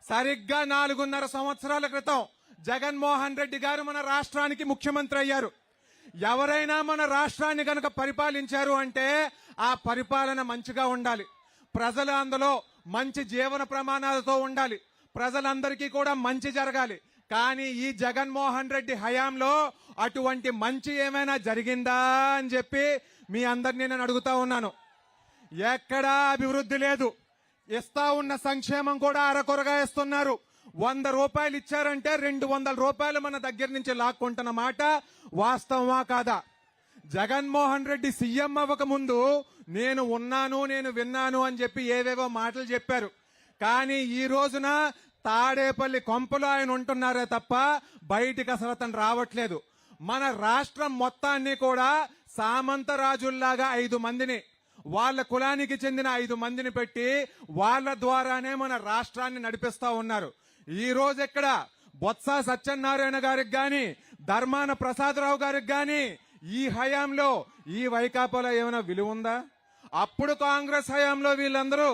సరిగ్గా 4.5 సంవత్సరాల క్రితం జగన్మోహన్ రెడ్డి గారు మన రాష్ట్రానికి ముఖ్యమంత్రి అయ్యారు. ఎవరైనా మన రాష్ట్రాన్ని గనక పరిపాలించారు అంటే ఆ పరిపాలన మంచిగా ఉండాలి, ప్రజలు అందులో మంచి జీవన ప్రమాణాలతో ఉండాలి, ప్రజలందరికీ కూడా మంచి జరగాలి. కానీ ఈ జగన్మోహన్ రెడ్డి హయాంలో అటువంటి మంచి ఏమైనా జరిగిందా అని చెప్పి మీ అందరినీ నేను అడుగుతా ఉన్నాను. ఎక్కడా అభివృద్ధి లేదు. ఇస్తా ఉన్న సంక్షేమం కూడా అరకొరగా ఇస్తున్నారు. 100 రూపాయలు ఇచ్చారంటే 200 రూపాయలు మన దగ్గర నుంచి లాక్కుంటున్న మాట వాస్తవమా కాదా? జగన్మోహన్ రెడ్డి సీఎం అవ్వక ముందు నేను ఉన్నాను, నేను విన్నాను అని చెప్పి ఏవేవో మాటలు చెప్పారు. కానీ ఈ రోజున తాడేపల్లి కొంపలో ఆయన ఉంటున్నారే తప్ప బయటికి అసలు అతను రావట్లేదు. మన రాష్ట్రం మొత్తాన్ని కూడా సామంతరాజుల్లాగా 5 మందిని, వాళ్ళ కులానికి చెందిన 5 మందిని పెట్టి వాళ్ళ ద్వారానే మన రాష్ట్రాన్ని నడిపిస్తా ఉన్నారు. ఈ రోజు ఎక్కడ బొత్స సత్యనారాయణ గారికి గాని, ధర్మాన ప్రసాదరావు గారికి గాని ఈ హయాంలో ఈ వైకాపాలో ఏమైనా విలువ ఉందా? అప్పుడు కాంగ్రెస్ హయాంలో వీళ్ళందరూ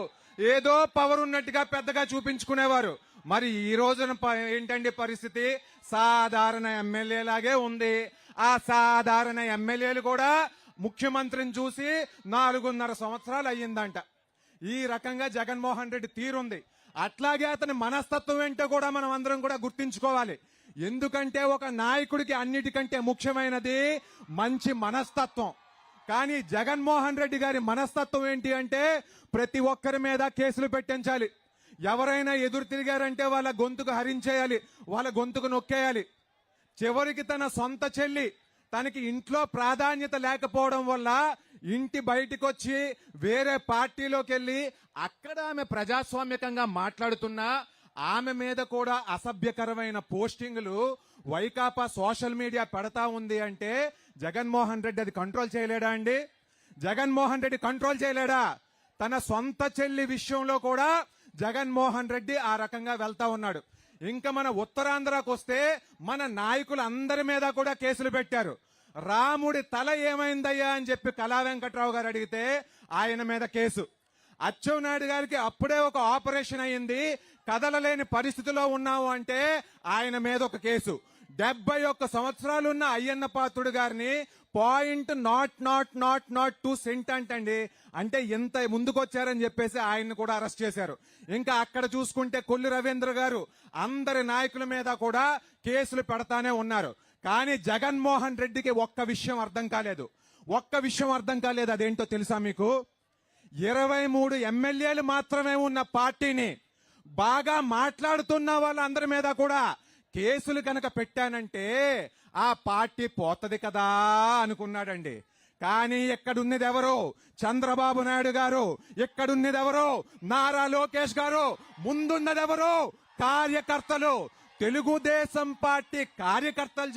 ఏదో పవర్ ఉన్నట్టుగా పెద్దగా చూపించుకునేవారు. మరి ఈ రోజున ఏంటండి పరిస్థితి? సాధారణ ఎమ్మెల్యేలాగే ఉంది. ఆ సాధారణ ఎమ్మెల్యేలు కూడా ముఖ్యమంత్రిని చూసి 4.5 సంవత్సరాలు అయ్యిందంట. ఈ రకంగా జగన్మోహన్ రెడ్డి తీరుంది. అట్లాగే అతని మనస్తత్వం ఏంటో కూడా మనం అందరం కూడా గుర్తించుకోవాలి. ఎందుకంటే ఒక నాయకుడికి అన్నిటికంటే ముఖ్యమైనది మంచి మనస్తత్వం. కానీ జగన్మోహన్ రెడ్డి గారి మనస్తత్వం ఏంటి అంటే ప్రతి ఒక్కరి మీద కేసులు పెట్టించాలి. ఎవరైనా ఎదురు తిరిగారంటే వాళ్ళ గొంతుకు హరించేయాలి, వాళ్ళ గొంతుకు నొక్కేయాలి. చివరికి తన సొంత చెల్లి తనకి ఇంట్లో ప్రాధాన్యత లేకపోవడం వల్ల ఇంటి బయటకు వచ్చి వేరే పార్టీలోకి వెళ్లి అక్కడ ఆమె ప్రజాస్వామ్యకంగా మాట్లాడుతున్నా ఆమె మీద కూడా అసభ్యకరమైన పోస్టింగులు వైకాపా సోషల్ మీడియా పెడతా ఉంది అంటే జగన్మోహన్ రెడ్డి అది కంట్రోల్ చేయలేడా అండి? జగన్మోహన్ రెడ్డి కంట్రోల్ చేయలేడా? తన సొంత చెల్లి విషయంలో కూడా జగన్మోహన్ రెడ్డి ఆ రకంగా వెళ్తా ఉన్నాడు. ఇంకా మన ఉత్తరాంధ్రకు వస్తే మన నాయకులందరి మీద కూడా కేసులు పెట్టారు. రాముడి తల ఏమైందయ్యా అని చెప్పి కళా వెంకట్రావు గారు అడిగితే ఆయన మీద కేసు. అచ్చెన్నాయుడు గారికి అప్పుడే ఒక ఆపరేషన్ అయ్యింది, కదలలేని పరిస్థితిలో ఉన్నావు అంటే ఆయన మీద ఒక కేసు. 71 సంవత్సరాలున్న అయ్యన్న పాత్రుడు గారిని .0.0002 అంటండి, అంటే ఎంత ముందుకొచ్చారని చెప్పేసి ఆయన్ని కూడా అరెస్ట్ చేశారు. ఇంకా అక్కడ చూసుకుంటే కొల్లు రవీంద్ర గారు అందరి నాయకుల మీద కూడా కేసులు పెడతానే ఉన్నారు. కానీ జగన్మోహన్ రెడ్డికి ఒక్క విషయం అర్థం కాలేదు. అదేంటో తెలుసా మీకు? 23 ఎమ్మెల్యేలు మాత్రమే ఉన్న పార్టీని బాగా మాట్లాడుతున్న వాళ్ళందరి మీద కూడా కేసులు కనుక పెట్టానంటే ఆ పార్టీ పోతది కదా అనుకున్నాడండి. కానీ ఎక్కడున్నదెవరో చంద్రబాబు నాయుడు గారు, ఎక్కడున్నదెవరో నారా లోకేష్ గారు, ముందున్నదెవరో కార్యకర్తలు. తెలుగుదేశం పార్టీ కార్యకర్తల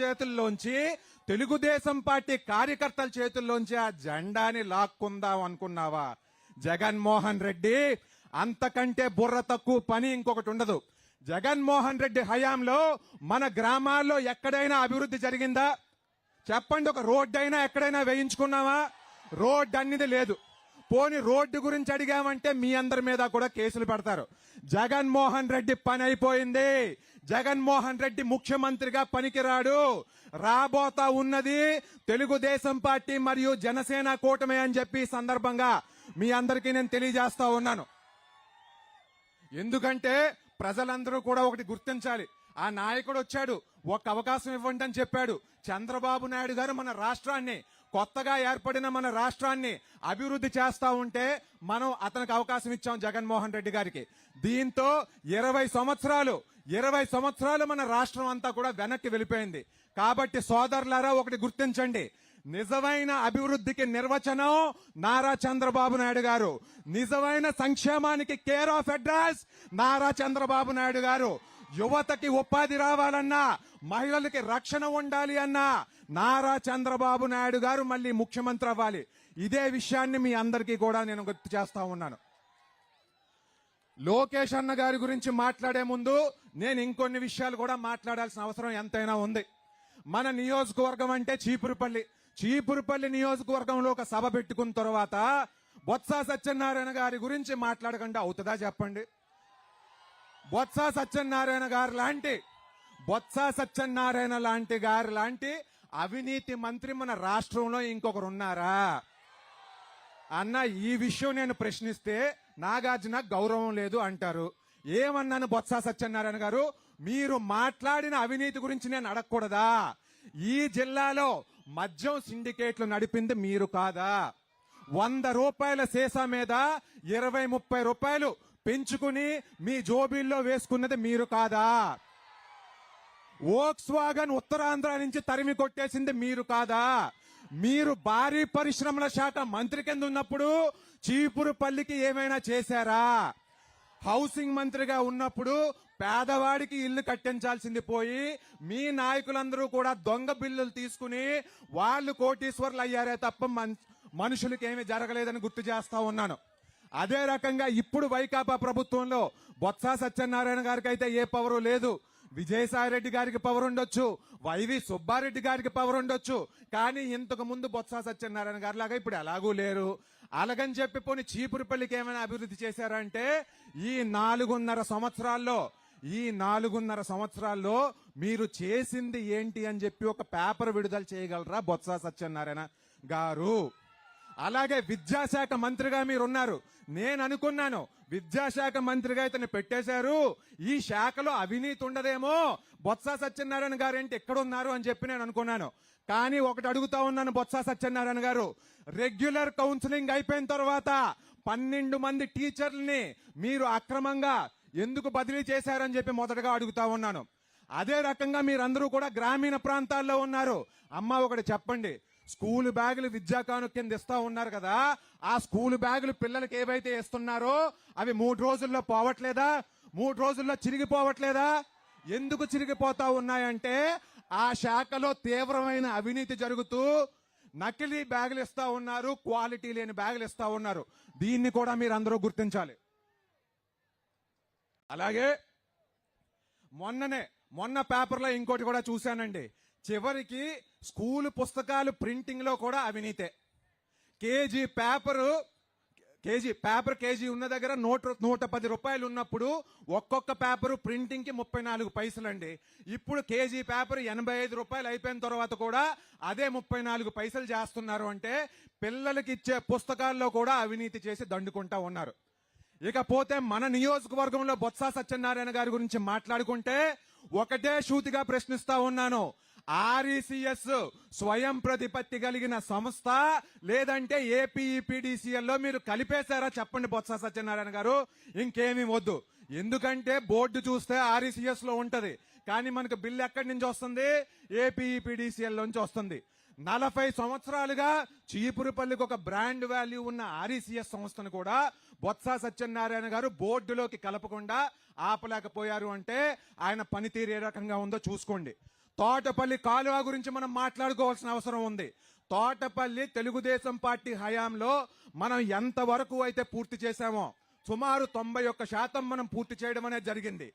చేతుల్లోంచి ఆ జెండాని లాక్కుందాం అనుకున్నావా? జగన్మోహన్ రెడ్డి అంతకంటే బుర్ర తక్కువ పని ఇంకొకటి ఉండదు. జగన్మోహన్ రెడ్డి హయాంలో మన గ్రామాల్లో ఎక్కడైనా అభివృద్ధి జరిగిందా? చెప్పండి. ఒక రోడ్డు అయినా ఎక్కడైనా వేయించుకున్నావా? రోడ్డు అన్నిది లేదు. పోని రోడ్డు గురించి అడిగామంటే మీ అందరి మీద కూడా కేసులు పెడతారు. జగన్మోహన్ రెడ్డి పని అయిపోయింది. జగన్మోహన్ రెడ్డి ముఖ్యమంత్రిగా పనికిరాడు. రాబోతా ఉన్నది తెలుగుదేశం పార్టీ మరియు జనసేన కూటమి అని చెప్పి సందర్భంగా మీ అందరికీ నేను తెలియజేస్తా ఉన్నాను. ఎందుకంటే ప్రజలందరూ కూడా ఒకటి గుర్తించాలి. ఆ నాయకుడు వచ్చాడు, ఒక అవకాశం ఇవ్వండి అని చెప్పాడు. చంద్రబాబు నాయుడు గారు మన రాష్ట్రాన్ని, కొత్తగా ఏర్పడిన మన రాష్ట్రాన్ని అభివృద్ధి చేస్తా ఉంటే మనం అతనికి అవకాశం ఇచ్చాం జగన్మోహన్ రెడ్డి గారికి. దీంతో 20 సంవత్సరాలు మన రాష్ట్రం అంతా కూడా వెనక్కి వెళ్ళిపోయింది. కాబట్టి సోదరులారా ఒకటి గుర్తించండి, నిజమైన అభివృద్ధికి నిర్వచనం నారా చంద్రబాబు నాయుడు గారు. నిజమైన సంక్షేమానికి care of address Nara Chandrababu Naidu గారు. యువతకి ఉపాధి రావాలన్నా, మహిళలకి రక్షణ ఉండాలి అన్నా నారా చంద్రబాబు నాయుడు గారు మళ్ళీ ముఖ్యమంత్రి అవ్వాలి. ఇదే విషయాన్ని మీ అందరికీ కూడా నేను గుర్తు చేస్తా ఉన్నాను. లోకేష్ అన్న గారి గురించి మాట్లాడే ముందు నేను ఇంకొన్ని విషయాలు కూడా మాట్లాడాల్సిన అవసరం ఎంతైనా ఉంది. మన నియోజకవర్గం అంటే చీపురుపల్లి నియోజకవర్గంలో ఒక సభ పెట్టుకున్న తర్వాత బొత్స సత్యనారాయణ గారి గురించి మాట్లాడకుండా అవుతుందా చెప్పండి? బొత్స సత్యనారాయణ గారు లాంటి గారు లాంటి అవినీతి మంత్రి మన రాష్ట్రంలో ఇంకొకరు ఉన్నారా అన్న? ఈ విషయం నేను ప్రశ్నిస్తే నాగార్జున గౌరవం లేదు అంటారు. ఏమన్నాను బొత్స సత్యనారాయణ గారు? మీరు మాట్లాడిన అవినీతి గురించి నేను అడగకూడదా? ఈ జిల్లాలో మద్యం సిండికేట్లు నడిపింది మీరు కాదా? 100 రూపాయల సీసా మీద 20-30 రూపాయలు పెంచుకుని మీ జోబీల్లో వేసుకున్నది మీరు కాదా? వోక్స్ వాగన్ ఉత్తరాంధ్ర నుంచి తరిమి కొట్టేసింది మీరు కాదా? మీరు భారీ పరిశ్రమల శాఖ మంత్రి కింద ఉన్నప్పుడు చీపురుపల్లికి ఏమైనా చేశారా? హౌసింగ్ మంత్రిగా ఉన్నప్పుడు పేదవాడికి ఇల్లు కట్టించాల్సింది పోయి మీ నాయకులందరూ కూడా దొంగ బిల్లులు తీసుకుని వాళ్ళు కోటీశ్వర్లు అయ్యారే తప్ప మనుషులకి ఏమీ జరగలేదని గుర్తు చేస్తా ఉన్నాను. అదే రకంగా ఇప్పుడు వైకాపా ప్రభుత్వంలో బొత్స సత్యనారాయణ గారికి అయితే ఏ పవరు లేదు. విజయసాయి రెడ్డి గారికి పవర్ ఉండొచ్చు, వైవి సుబ్బారెడ్డి గారికి పవర్ ఉండొచ్చు, కానీ ఇంతకు ముందు బొత్స సత్యనారాయణ గారి లాగా ఇప్పుడు ఎలాగూ లేరు. అలాగని చెప్పి పోనీ చీపురుపల్లికి ఏమైనా అభివృద్ధి చేశారంటే ఈ 4.5 సంవత్సరాల్లో మీరు చేసింది ఏంటి అని చెప్పి ఒక పేపర్ విడుదల చేయగలరా బొత్స సత్యనారాయణ గారు? అలాగే విద్యాశాఖ మంత్రిగా మీరున్నారు. నేను అనుకున్నాను విద్యాశాఖ మంత్రిగా ఇతను పెట్టేశారు, ఈ శాఖలో అవినీతి ఉండదేమో, బొత్స సత్యనారాయణ గారు ఏంటి ఎక్కడున్నారు అని చెప్పి నేను అనుకున్నాను. కానీ ఒకటి అడుగుతా ఉన్నాను బొత్స సత్యనారాయణ గారు, రెగ్యులర్ కౌన్సిలింగ్ అయిపోయిన తర్వాత 12 మంది టీచర్లని మీరు అక్రమంగా ఎందుకు బదిలీ చేశారని చెప్పి మొదటగా అడుగుతా ఉన్నాను. అదే రకంగా మీరందరూ కూడా గ్రామీణ ప్రాంతాల్లో ఉన్నారు. అమ్మ ఒకటి చెప్పండి, స్కూల్ బ్యాగులు విద్యా కానుక కింద ఇస్తా ఉన్నారు కదా, ఆ స్కూల్ బ్యాగులు పిల్లలకి ఏవైతే ఇస్తున్నారో అవి 3 రోజుల్లో పోవట్లేదా? 3 రోజుల్లో చిరిగిపోవట్లేదా? ఎందుకు చిరిగిపోతా ఉన్నాయంటే ఆ శాఖలో తీవ్రమైన అవినీతి జరుగుతూ నకిలీ బ్యాగులు ఇస్తా ఉన్నారు, క్వాలిటీ లేని బ్యాగులు ఇస్తా ఉన్నారు. దీన్ని కూడా మీరు అందరూ గుర్తించాలి. అలాగే మొన్న పేపర్లో ఇంకోటి కూడా చూశానండి. చివరికి స్కూల్ పుస్తకాలు ప్రింటింగ్ లో కూడా అవినీతే. కేజీ ఉన్న దగ్గర 110 రూపాయలు ఉన్నప్పుడు ఒక్కొక్క పేపరు ప్రింటింగ్ కి 34 పైసలండి. ఇప్పుడు కేజీ పేపర్ 85 రూపాయలు అయిపోయిన తర్వాత కూడా అదే 34 పైసలు చేస్తున్నారు. అంటే పిల్లలకి ఇచ్చే పుస్తకాల్లో కూడా అవినీతి చేసి దండుకుంటా ఉన్నారు. ఇకపోతే మన నియోజకవర్గంలో బొత్స సత్యనారాయణ గారి గురించి మాట్లాడుకుంటే ఒకటే సూటిగా ప్రశ్నిస్తా ఉన్నాను, ఆర్ఈసీఎస్ స్వయం ప్రతిపత్తి కలిగిన సంస్థ లేదంటే ఏపీఈపీడీసీఎల్ లో మీరు కలిపేశారా చెప్పండి బొత్స సత్యనారాయణ గారు. ఇంకేమీ వద్దు, ఎందుకంటే బోర్డు చూస్తే ఆర్ఈసీఎస్ లో ఉంటది, కానీ మనకు బిల్లు ఎక్కడి నుంచి వస్తుంది? ఏపీఈపీడీసీఎల్ నుంచి వస్తుంది. 40 సంవత్సరాలుగా చీపురుపల్లికి ఒక బ్రాండ్ వాల్యూ ఉన్న ఆర్ఈసీఎస్ సంస్థను కూడా బొత్స సత్యనారాయణ గారు బోర్డులోకి కలపకుండా ఆపలేకపోయారు. అంటే ఆయన పనితీరు ఏ రకంగా ఉందో చూసుకోండి. తోటపల్లి కాలువ గురించి మనం మాట్లాడుకోవాల్సిన అవసరం ఉంది. తోటపల్లి తెలుగుదేశం పార్టీ హయాంలో మనం ఎంతవరకు అయితే పూర్తి చేశామో సుమారు 91% మనం పూర్తి చేయడం అనేది జరిగింది.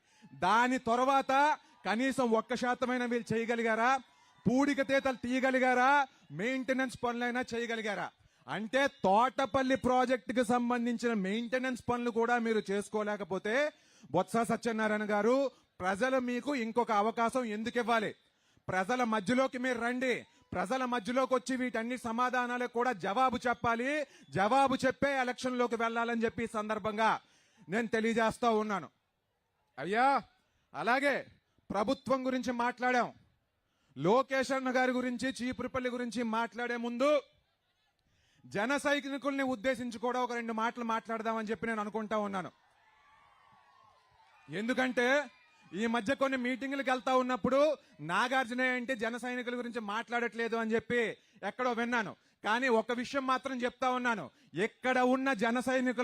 దాని తర్వాత కనీసం 1% వీళ్ళు చేయగలిగారా? పూడిక తీతలు తీయగలిగారా? మెయింటెనెన్స్ పనులైనా చేయగలిగారా? అంటే తోటపల్లి ప్రాజెక్టుకి సంబంధించిన మెయింటెనెన్స్ పనులు కూడా మీరు చేసుకోలేకపోతే బొత్స సత్యనారాయణ గారు, ప్రజలు మీకు ఇంకొక అవకాశం ఎందుకు ఇవ్వాలి? ప్రజల మధ్యలోకి మీరు రండి, ప్రజల మధ్యలోకి వచ్చి వీటన్ని సమాధానాలకు కూడా జవాబు చెప్పాలి, జవాబు చెప్పే ఎలక్షన్ లోకి వెళ్లాలని చెప్పి ఈ సందర్భంగా నేను తెలియజేస్తా ఉన్నాను. అయ్యా, అలాగే ప్రభుత్వం గురించి మాట్లాడాం, లోకేష్ అన్న గారి గురించి చీపురుపల్లి గురించి మాట్లాడే ముందు జన సైనికుల్ని ఉద్దేశించి కూడా ఒక 2 మాటలు మాట్లాడదామని చెప్పి నేను అనుకుంటా ఉన్నాను. ఎందుకంటే ఈ మధ్య కొన్ని మీటింగులకు వెళ్తా ఉన్నప్పుడు నాగార్జున ఏంటి జన సైనికుల గురించి మాట్లాడట్లేదు అని చెప్పి ఎక్కడో విన్నాను. కానీ ఒక విషయం మాత్రం చెప్తా ఉన్నాను, ఎక్కడ ఉన్న జన సైనికుల